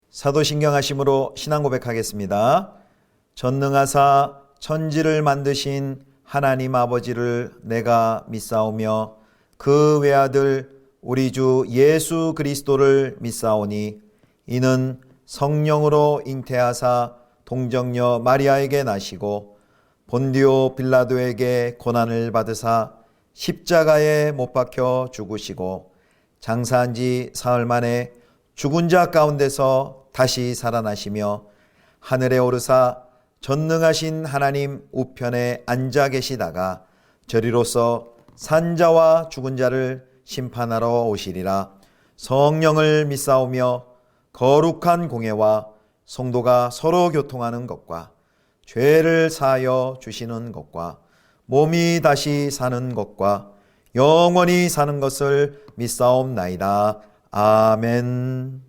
사도신경하심으로 신앙 고백하겠습니다. 전능하사 천지를 만드신 하나님 아버지를 내가 믿사오며 그 외아들 우리 주 예수 그리스도를 믿사오니 이는 성령으로 잉태하사 동정녀 마리아에게 나시고 본디오 빌라도에게 고난을 받으사 십자가에 못 박혀 죽으시고 장사한 지 사흘 만에 죽은 자 가운데서 다시 살아나시며 하늘에 오르사 전능하신 하나님 우편에 앉아 계시다가 저리로서 산자와 죽은 자를 심판하러 오시리라. 성령을 믿사오며 거룩한 공회와 성도가 서로 교통하는 것과 죄를 사하여 주시는 것과 몸이 다시 사는 것과 영원히 사는 것을 믿사옵나이다. 아멘.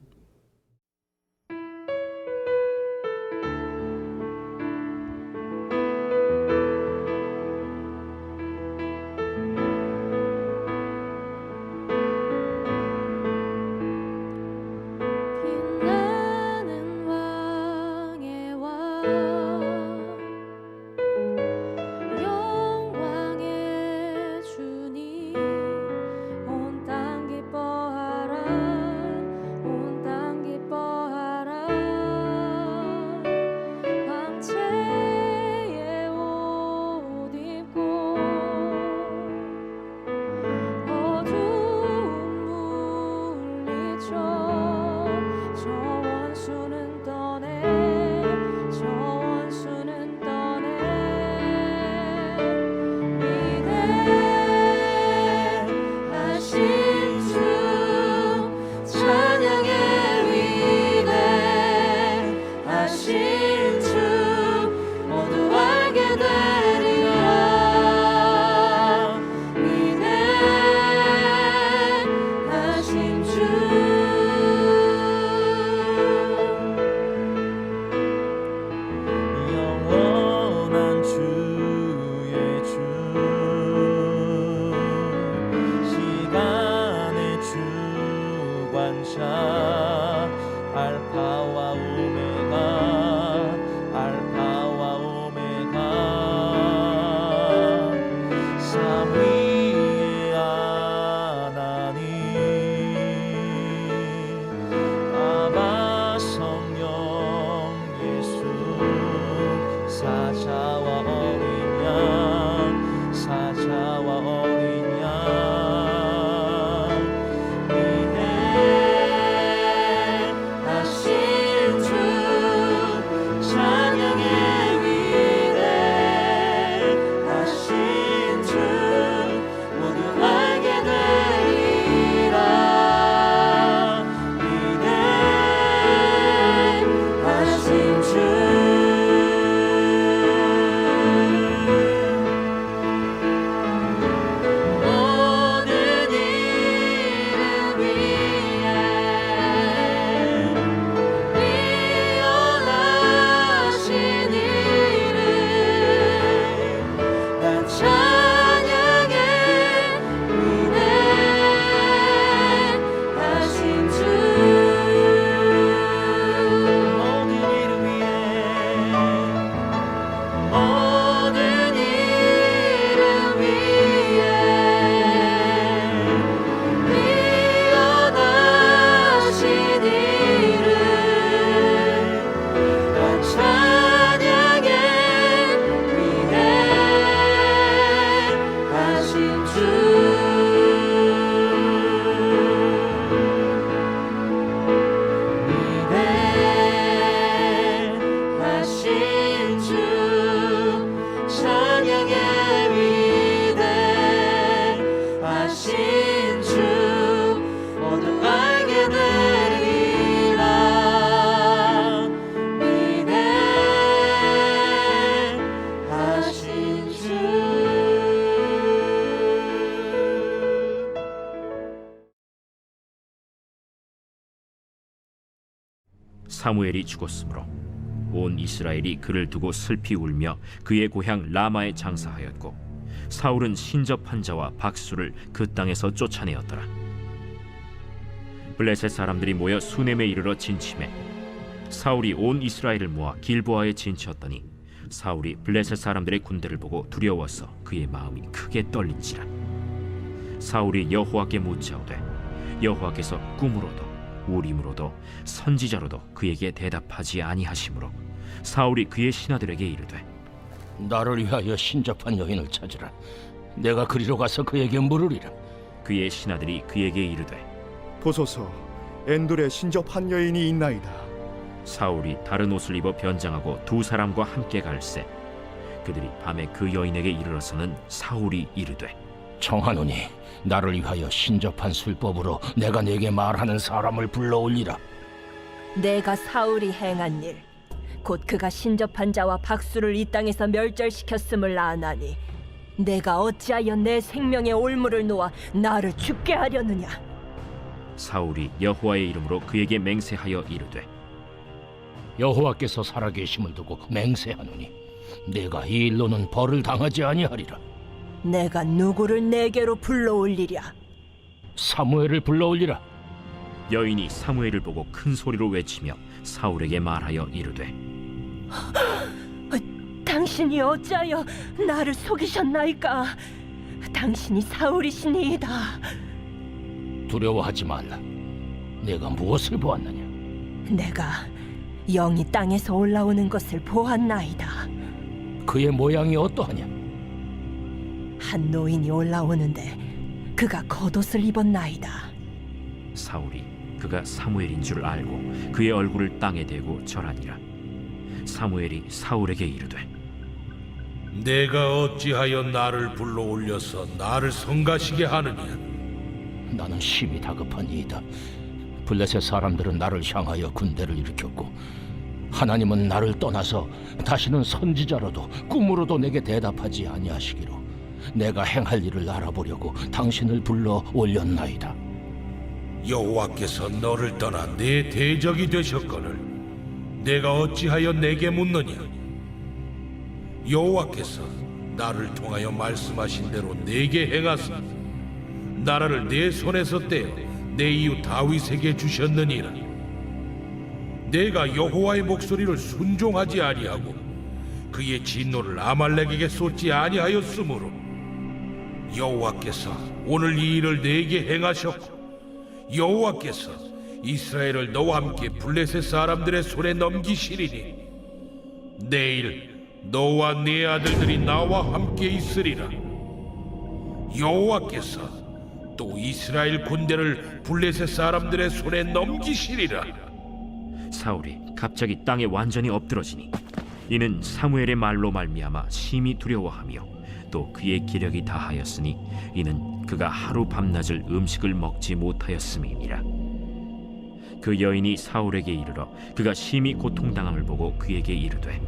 사무엘이 죽었으므로 온 이스라엘이 그를 두고 슬피 울며 그의 고향 라마에 장사하였고 사울은 신접한 자와 박수를 그 땅에서 쫓아내었더라. 블레셋 사람들이 모여 수넴에 이르러 진침해 사울이 온 이스라엘을 모아 길보아에 진치었더니 사울이 블레셋 사람들의 군대를 보고 두려워서 그의 마음이 크게 떨린지라. 사울이 여호와께 묻자오되 여호와께서 꿈으로도 우림으로도 선지자로도 그에게 대답하지 아니하시므로 사울이 그의 신하들에게 이르되 나를 위하여 신접한 여인을 찾으라. 내가 그리로 가서 그에게 물으리라. 그의 신하들이 그에게 이르되 보소서, 엔돌에 신접한 여인이 있나이다. 사울이 다른 옷을 입어 변장하고 두 사람과 함께 갈새 그들이 밤에 그 여인에게 이르러서는 사울이 이르되 청하노니 나를 위하여 신접한 술법으로 내가 네게 말하는 사람을 불러올리라. 내가 사울이 행한 일, 곧 그가 신접한 자와 박수를 이 땅에서 멸절시켰음을 아나니 내가 어찌하여 내 생명의 올무를 놓아 나를 죽게 하려느냐. 사울이 여호와의 이름으로 그에게 맹세하여 이르되 여호와께서 살아계심을 두고 맹세하노니 내가 이 일로는 벌을 당하지 아니하리라. 내가 누구를 내게로 불러올리랴. 사무엘을 불러올리라. 여인이 사무엘을 보고 큰 소리로 외치며 사울에게 말하여 이르되 당신이 어찌하여 나를 속이셨나이까. 당신이 사울이시니이다. 두려워하지 말라. 내가 무엇을 보았느냐? 내가 영이 땅에서 올라오는 것을 보았나이다. 그의 모양이 어떠하냐? 한 노인이 올라오는데 그가 겉옷을 입었나이다. 사울이 그가 사무엘인 줄 알고 그의 얼굴을 땅에 대고 절하니라. 사무엘이 사울에게 이르되 내가 어찌하여 나를 불러올려서 나를 성가시게 하느냐? 나는 심히 다급하니이다. 블레셋 사람들은 나를 향하여 군대를 일으켰고 하나님은 나를 떠나서 다시는 선지자로도 꿈으로도 내게 대답하지 아니하시기로 내가 행할 일을 알아보려고 당신을 불러 올렸나이다. 여호와께서 너를 떠나 내 대적이 되셨거늘 내가 어찌하여 내게 묻느냐? 여호와께서 나를 통하여 말씀하신 대로 내게 행하사 나라를 내 손에서 떼어 내 이웃 다윗에게 주셨느니라. 내가 여호와의 목소리를 순종하지 아니하고 그의 진노를 아말렉에게 쏟지 아니하였으므로 여호와께서 오늘 이 일을 내게 행하셨고 여호와께서 이스라엘을 너와 함께 블레셋 사람들의 손에 넘기시리니 내일 너와 네 아들들이 나와 함께 있으리라. 여호와께서 또 이스라엘 군대를 블레셋 사람들의 손에 넘기시리라. 사울이 갑자기 땅에 완전히 엎드러지니 이는 사무엘의 말로 말미암아 심히 두려워하며 또 그의 기력이 다하였으니 이는 그가 하루 밤낮을 음식을 먹지 못하였음이니라. 그 여인이 사울에게 이르러 그가 심히 고통당함을 보고 그에게 이르되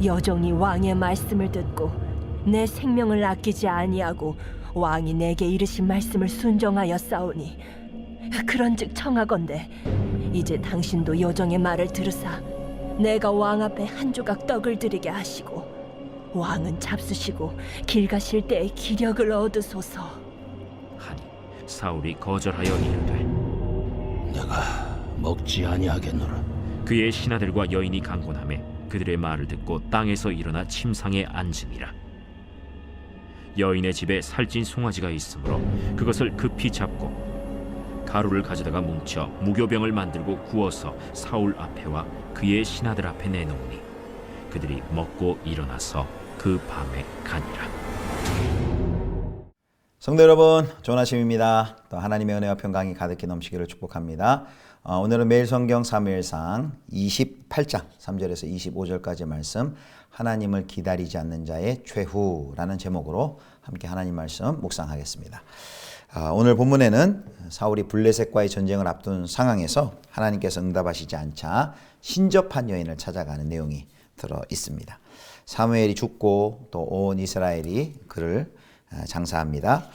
여종이 왕의 말씀을 듣고 내 생명을 아끼지 아니하고 왕이 내게 이르신 말씀을 순종하여 싸우니 그런즉 청하건대 이제 당신도 여종의 말을 들으사 내가 왕 앞에 한 조각 떡을 드리게 하시고 왕은 잡수시고 길 가실 때에 기력을 얻으소서 하니 사울이 거절하여 이르되 내가 먹지 아니하겠노라. 그의 신하들과 여인이 강권하매 그들의 말을 듣고 땅에서 일어나 침상에 앉으니라. 여인의 집에 살찐 송아지가 있으므로 그것을 급히 잡고 가루를 가져다가 뭉쳐 무교병을 만들고 구워서 사울 앞에와 그의 신하들 앞에 내놓으니 그들이 먹고 일어나서 그 밤에 가니라. 성도 여러분, 좋은 아침입니다. 또 하나님의 은혜와 평강이 가득히 넘치기를 축복합니다. 오늘은 매일 성경 사무엘상 28장 3절에서 25절까지 말씀, 하나님을 기다리지 않는 자의 최후라는 제목으로 함께 하나님 말씀 묵상하겠습니다. 오늘 본문에는 사울이 블레셋과의 전쟁을 앞둔 상황에서 하나님께서 응답하시지 않자 신접한 여인을 찾아가는 내용이 들어 있습니다. 사무엘이 죽고 또 온 이스라엘이 그를 장사합니다.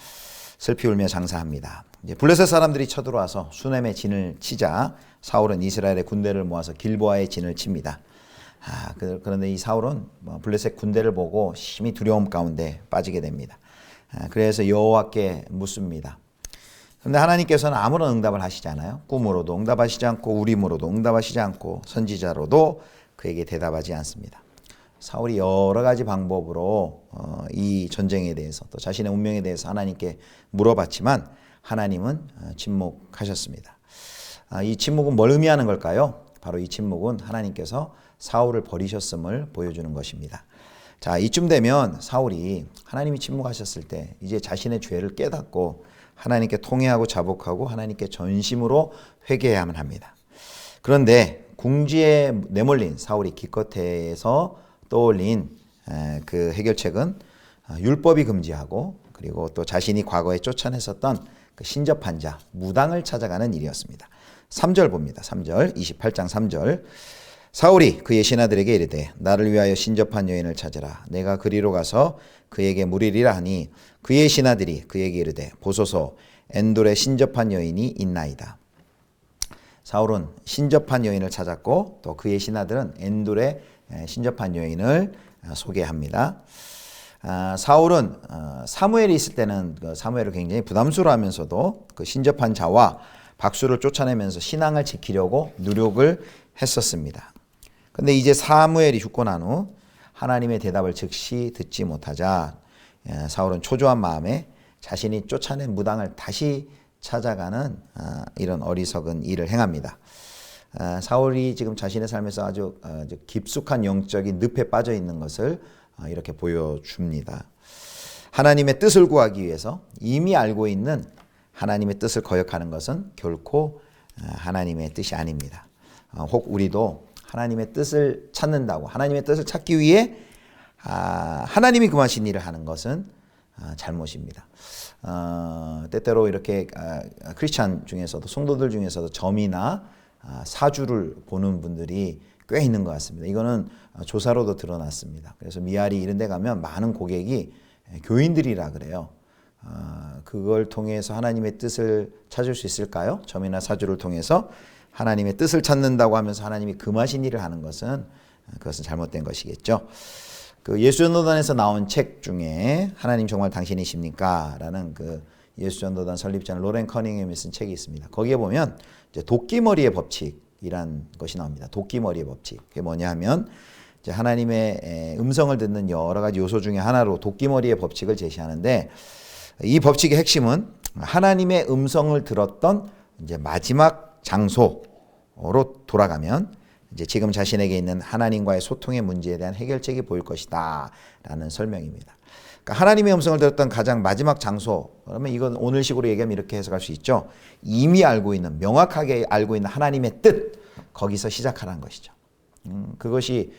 슬피 울며 장사합니다. 이제 블레셋 사람들이 쳐들어와서 수넴의 진을 치자 사울은 이스라엘의 군대를 모아서 길보아의 진을 칩니다. 그런데 이 사울은 블레셋 군대를 보고 심히 두려움 가운데 빠지게 됩니다. 그래서 여호와께 묻습니다. 그런데 하나님께서는 아무런 응답을 하시지 않아요. 꿈으로도 응답하시지 않고 우림으로도 응답하시지 않고 선지자로도 그에게 대답하지 않습니다. 사울이 여러 가지 방법으로 이 전쟁에 대해서 또 자신의 운명에 대해서 하나님께 물어봤지만 하나님은 침묵하셨습니다. 이 침묵은 뭘 의미하는 걸까요? 바로 이 침묵은 하나님께서 사울을 버리셨음을 보여주는 것입니다. 자, 이쯤 되면 사울이 하나님이 침묵하셨을 때 이제 자신의 죄를 깨닫고 하나님께 통회하고 자복하고 하나님께 전심으로 회개해야만 합니다. 그런데 궁지에 내몰린 사울이 기껏해서 떠올린 그 해결책은 율법이 금지하고 그리고 또 자신이 과거에 쫓아냈었던 그 신접한 자 무당을 찾아가는 일이었습니다. 3절 봅니다. 3절 28장 3절 사울이 그의 신하들에게 이르되 나를 위하여 신접한 여인을 찾으라. 내가 그리로 가서 그에게 물으리라 하니 그의 신하들이 그에게 이르되 보소서 엔돌에 신접한 여인이 있나이다. 사울은 신접한 여인을 찾았고 또 그의 신하들은 엔돌에 신접한 여인을 소개합니다. 사울은 사무엘이 있을 때는 그 사무엘을 굉장히 부담스러워하면서도 그 신접한 자와 박수를 쫓아내면서 신앙을 지키려고 노력을 했었습니다. 그런데 이제 사무엘이 죽고 난 후 하나님의 대답을 즉시 듣지 못하자 사울은 초조한 마음에 자신이 쫓아낸 무당을 다시 찾아가는 이런 어리석은 일을 행합니다. 사울이 지금 자신의 삶에서 아주 깊숙한 영적인 늪에 빠져 있는 것을 이렇게 보여줍니다. 하나님의 뜻을 구하기 위해서 이미 알고 있는 하나님의 뜻을 거역하는 것은 결코 하나님의 뜻이 아닙니다. 혹 우리도 하나님의 뜻을 찾는다고 하나님의 뜻을 찾기 위해 하나님이 금하신 일을 하는 것은 잘못입니다. 때때로 이렇게 크리스찬 중에서도 성도들 중에서도 점이나 사주를 보는 분들이 꽤 있는 것 같습니다. 이거는 조사로도 드러났습니다. 그래서 미아리 이런 데 가면 많은 고객이 교인들이라 그래요. 그걸 통해서 하나님의 뜻을 찾을 수 있을까요? 점이나 사주를 통해서 하나님의 뜻을 찾는다고 하면서 하나님이 금하신 일을 하는 것은 그것은 잘못된 것이겠죠. 그 예수전도단에서 나온 책 중에 하나님 정말 당신이십니까? 라는 그 예수전도단 설립자는 로렌 커닝햄이 쓴 책이 있습니다. 거기에 보면 이제 도끼머리의 법칙이란 것이 나옵니다. 도끼머리의 법칙. 그게 뭐냐 하면 이제 하나님의 음성을 듣는 여러 가지 요소 중에 하나로 도끼머리의 법칙을 제시하는데 이 법칙의 핵심은 하나님의 음성을 들었던 이제 마지막 장소로 돌아가면 이제 지금 자신에게 있는 하나님과의 소통의 문제에 대한 해결책이 보일 것이다 라는 설명입니다. 그러니까 하나님의 음성을 들었던 가장 마지막 장소, 그러면 이건 오늘식으로 얘기하면 이렇게 해석할 수 있죠. 이미 알고 있는, 명확하게 알고 있는 하나님의 뜻, 거기서 시작하라는 것이죠. 그것이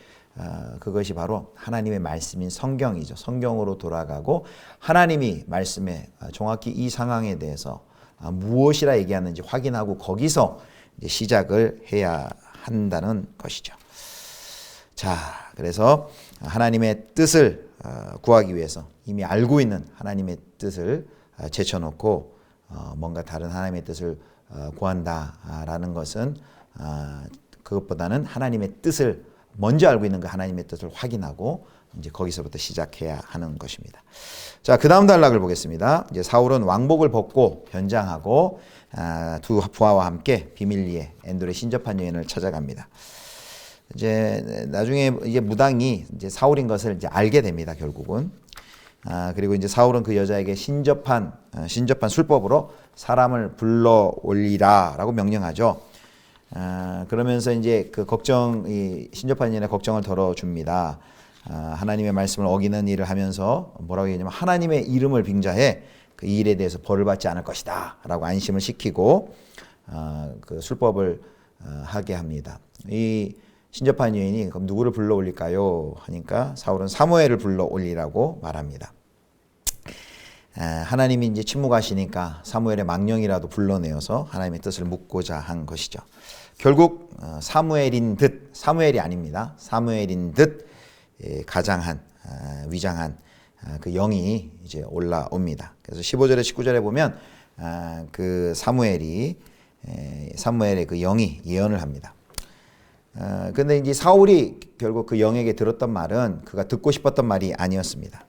바로 하나님의 말씀인 성경이죠. 성경으로 돌아가고 하나님이 말씀에 정확히 이 상황에 대해서 무엇이라 얘기하는지 확인하고 거기서 이제 시작을 해야 한다는 것이죠. 자, 그래서 하나님의 뜻을 구하기 위해서 이미 알고 있는 하나님의 뜻을 제쳐놓고 뭔가 다른 하나님의 뜻을 구한다라는 것은 그것보다는 하나님의 뜻을 먼저 알고 있는 그 하나님의 뜻을 확인하고 이제 거기서부터 시작해야 하는 것입니다. 자, 그 다음 단락을 보겠습니다. 이제 사울은 왕복을 벗고 변장하고 두 부하와 함께 비밀리에 엔돌의 신접한 여인을 찾아갑니다. 이제 나중에 이제 무당이 이제 사울인 것을 이제 알게 됩니다. 결국은. 그리고 이제 사울은 그 여자에게 신접한 술법으로 사람을 불러 올리라라고 명령하죠. 그러면서 이제 그 이 신접한 여인의 걱정을 덜어줍니다. 하나님의 말씀을 어기는 일을 하면서 뭐라고 얘기하냐면 하나님의 이름을 빙자해 그 일에 대해서 벌을 받지 않을 것이다 라고 안심을 시키고 그 술법을 하게 합니다. 이 신접한 여인이 그럼 누구를 불러 올릴까요? 하니까 사울은 사무엘을 불러 올리라고 말합니다. 하나님이 이제 침묵하시니까 사무엘의 망령이라도 불러내어서 하나님의 뜻을 묻고자 한 것이죠. 결국 사무엘인 듯, 사무엘이 아닙니다. 사무엘인 듯 가장한 위장한 그 영이 이제 올라옵니다. 그래서 15절에 19절에 보면 그 사무엘의 그 영이 예언을 합니다. 근데 이제 사울이 결국 그 영에게 들었던 말은 그가 듣고 싶었던 말이 아니었습니다.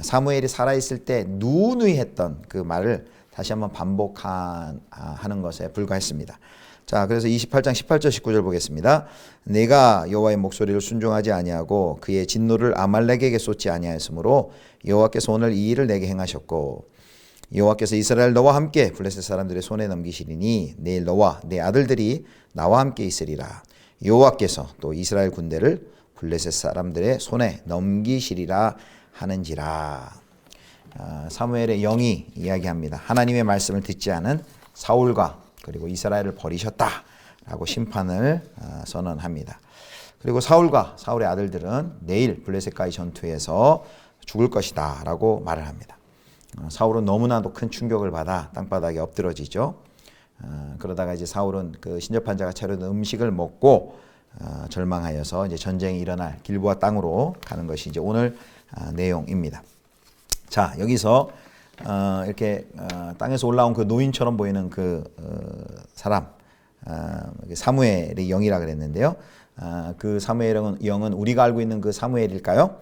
사무엘이 살아있을 때 누누이 했던 그 말을 다시 한번 반복하는 것에 불과했습니다. 자, 그래서 28장 18절 19절 보겠습니다. 내가 여호와의 목소리를 순종하지 아니하고 그의 진노를 아말렉에게 쏟지 아니하였으므로 여호와께서 오늘 이 일을 내게 행하셨고 여호와께서 이스라엘 너와 함께 블레셋 사람들의 손에 넘기시리니 내일 너와 내 아들들이 나와 함께 있으리라. 여호와께서 또 이스라엘 군대를 블레셋 사람들의 손에 넘기시리라 하는지라. 사무엘의 영이 이야기합니다. 하나님의 말씀을 듣지 않은 사울과 그리고 이스라엘을 버리셨다라고 심판을 선언합니다. 그리고 사울과 사울의 아들들은 내일 블레셋과의 전투에서 죽을 것이다 라고 말을 합니다. 사울은 너무나도 큰 충격을 받아 땅바닥에 엎드러지죠. 그러다가 이제 사울은 그 신접한 자가 차려둔 음식을 먹고 절망하여서 이제 전쟁이 일어날 길보아 땅으로 가는 것이 이제 오늘 내용입니다. 자, 여기서 이렇게 땅에서 올라온 그 노인처럼 보이는 그 사람, 사무엘의 영이라 그랬는데요. 그 사무엘의 영은 우리가 알고 있는 그 사무엘일까요?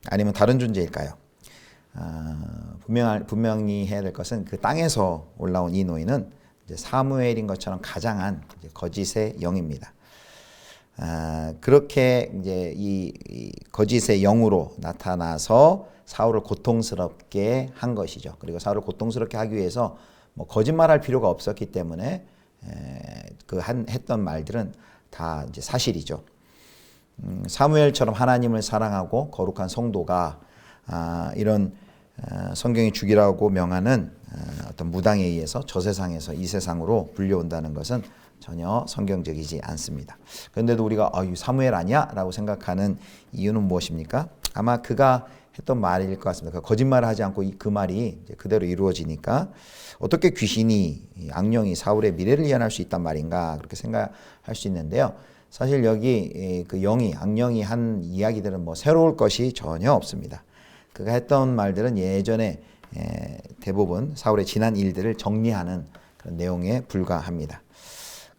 아니면 다른 존재일까요? 분명히 해야 될 것은 그 땅에서 올라온 이 노인은 이제 사무엘인 것처럼 가장한 이제 거짓의 영입니다. 그렇게 이제 이 거짓의 영으로 나타나서 사울을 고통스럽게 한 것이죠. 그리고 사울을 고통스럽게 하기 위해서 뭐 거짓말할 필요가 없었기 때문에 했던 말들은 다 이제 사실이죠. 사무엘처럼 하나님을 사랑하고 거룩한 성도가 이런 성경이 죽이라고 명하는 어떤 무당에 의해서 저 세상에서 이 세상으로 불려온다는 것은 전혀 성경적이지 않습니다. 그런데도 우리가 이 사무엘 아니야? 라고 생각하는 이유는 무엇입니까? 아마 그가 했던 말일 것 같습니다. 거짓말을 하지 않고 그 말이 이제 그대로 이루어지니까 어떻게 귀신이, 악령이 사울의 미래를 예언할 수 있단 말인가 그렇게 생각할 수 있는데요. 사실 여기 그 악령이 한 이야기들은 뭐 새로울 것이 전혀 없습니다. 그가 했던 말들은 예전에 대부분 사울의 지난 일들을 정리하는 그런 내용에 불과합니다.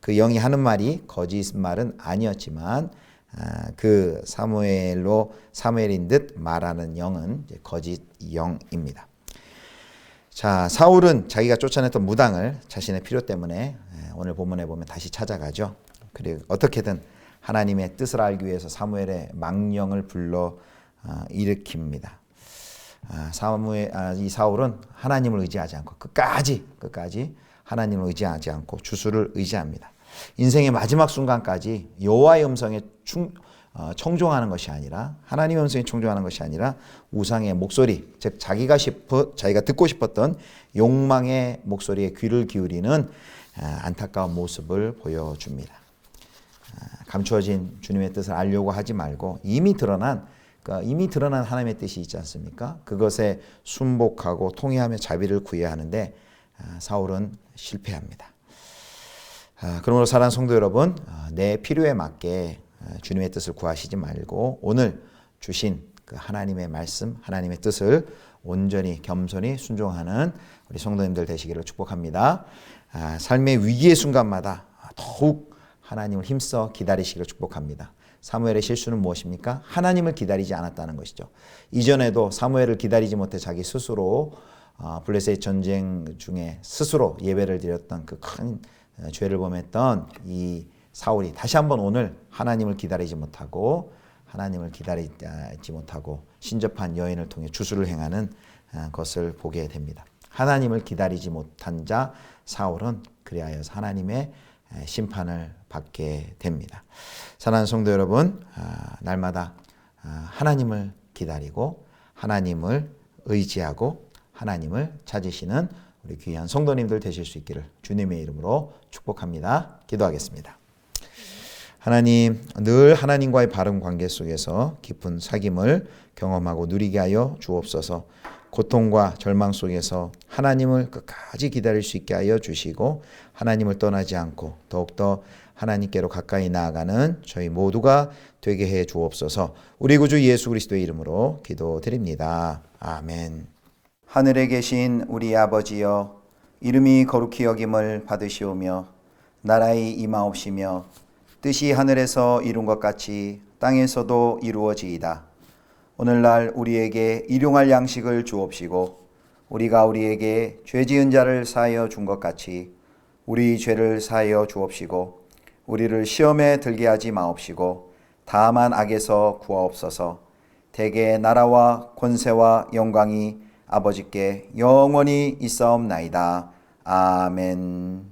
그 영이 하는 말이 거짓말은 아니었지만 그 사무엘인 듯 말하는 영은 이제 거짓 영입니다. 자, 사울은 자기가 쫓아냈던 무당을 자신의 필요 때문에 오늘 본문에 보면 다시 찾아가죠. 그리고 어떻게든 하나님의 뜻을 알기 위해서 사무엘의 망령을 불러 일으킵니다. 이 사울은 하나님을 의지하지 않고 끝까지 하나님을 의지하지 않고 주수를 의지합니다. 인생의 마지막 순간까지 여호와의 음성에 청종하는 것이 아니라 하나님의 음성에 청종하는 것이 아니라 우상의 목소리, 즉 자기가 듣고 싶었던 욕망의 목소리에 귀를 기울이는 안타까운 모습을 보여줍니다. 감추어진 주님의 뜻을 알려고 하지 말고 이미 드러난 하나님의 뜻이 있지 않습니까? 그것에 순복하고 통회하며 자비를 구해야 하는데 사울은 실패합니다. 그러므로 사랑하는 성도 여러분, 내 필요에 맞게 주님의 뜻을 구하시지 말고 오늘 주신 그 하나님의 말씀, 하나님의 뜻을 온전히 겸손히 순종하는 우리 성도님들 되시기를 축복합니다. 삶의 위기의 순간마다 더욱 하나님을 힘써 기다리시기를 축복합니다. 사무엘의 실수는 무엇입니까? 하나님을 기다리지 않았다는 것이죠. 이전에도 사무엘을 기다리지 못해 자기 스스로 블레셋 전쟁 중에 스스로 예배를 드렸던 그 큰 죄를 범했던 이 사울이 다시 한번 오늘 하나님을 기다리지 못하고 신접한 여인을 통해 주수를 행하는 것을 보게 됩니다. 하나님을 기다리지 못한 자 사울은 그리하여서 하나님의 심판을 받게 됩니다. 사랑하는 성도 여러분, 날마다 하나님을 기다리고 하나님을 의지하고 하나님을 찾으시는 우리 귀한 성도님들 되실 수 있기를 주님의 이름으로 축복합니다. 기도하겠습니다. 하나님, 늘 하나님과의 바른 관계 속에서 깊은 사귐을 경험하고 누리게 하여 주옵소서. 고통과 절망 속에서 하나님을 끝까지 기다릴 수 있게 하여 주시고 하나님을 떠나지 않고 더욱더 하나님께로 가까이 나아가는 저희 모두가 되게 해 주옵소서. 우리 구주 예수 그리스도의 이름으로 기도드립니다. 아멘. 하늘에 계신 우리 아버지여, 이름이 거룩히 여김을 받으시오며 나라의 임하옵시며 뜻이 하늘에서 이룬 것 같이 땅에서도 이루어지이다. 오늘날 우리에게 일용할 양식을 주옵시고 우리가 우리에게 죄 지은 자를 사하여 준 것 같이 우리 죄를 사하여 주옵시고 우리를 시험에 들게 하지 마옵시고 다만 악에서 구하옵소서. 대개 나라와 권세와 영광이 아버지께 영원히 있사옵나이다. 아멘.